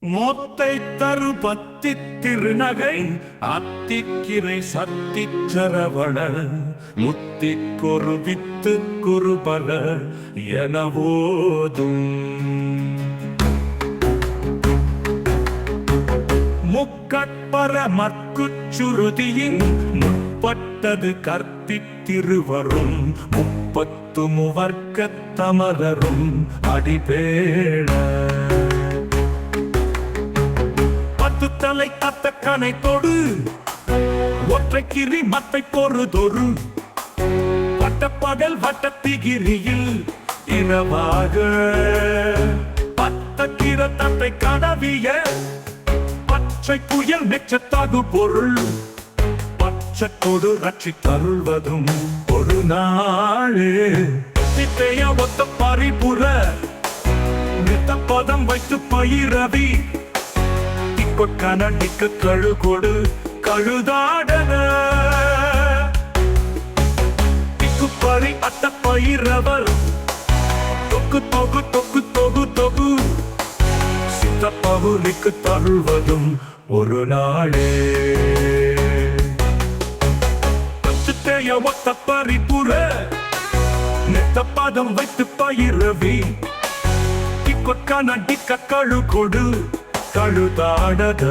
மோத்தை தரு பத்தி திருநகை அத்திக்கிரை சத்தி சரவண முத்திக்கொரு வித்து குருபல எனவோதும் முக்கட்பர மற்குச்சுருதியின் முற்பட்டது கற்பித்திருவரும் முப்பத்து முவர்க்கத் தமரரும் அடிபேட பத்து தலை அத்த கனை தொடு ஒற்றை கிரி மத்தை பொறுதொரு வட்டப்பகல் வட்டத்திகிரியில் இரவாக பத்த கிர தத்தை கடவிய பச்சை புயல் மெச்சத்தாகு பொருள் பச்சத்தோடு ரட்சி தருள்வதும் ஒரு நாளே திட்டைய ஒத்த பரிபுற நித்த பதம் வைத்து பயிரவி கனடிக்கு கழுகொடு கழுதாடன திக்குப்பறி அத்த பயிரவர் தொக்கு தொகு தொக்கு தொகு தொகு சித்தப்பவுரிக்கு தருள்வதும் ஒரு நாளே பச்சத்தைய ஒத்த பரிபுற நெத்த பதம் வைத்து பயிரவி திக்கொட்கனடிக்க கழுகொடு கழுதாடத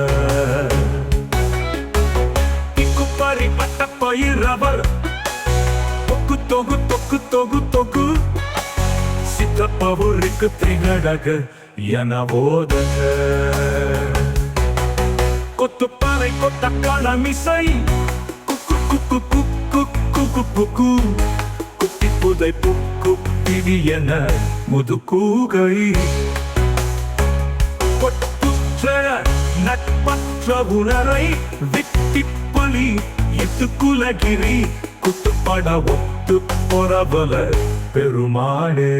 திக்குப்பறி பட்ட பயிரவர் தொக்கு தொகு தொக்கு தொகு தொகு சித்தப்பவுரிக்கு திகழக எனவோதக கொத்துப்பாறை கொத்த களமிசை குக்கு குக்கு குக்கு குக்கு குக்கு குட்டி புதை புக்கு பிரியன முதுகூகை நட்பற்ற உணரை விட்டிப்பலி எத்து குலகிரி குத்துப்பட ஒத்து பொறபல பெருமாளே.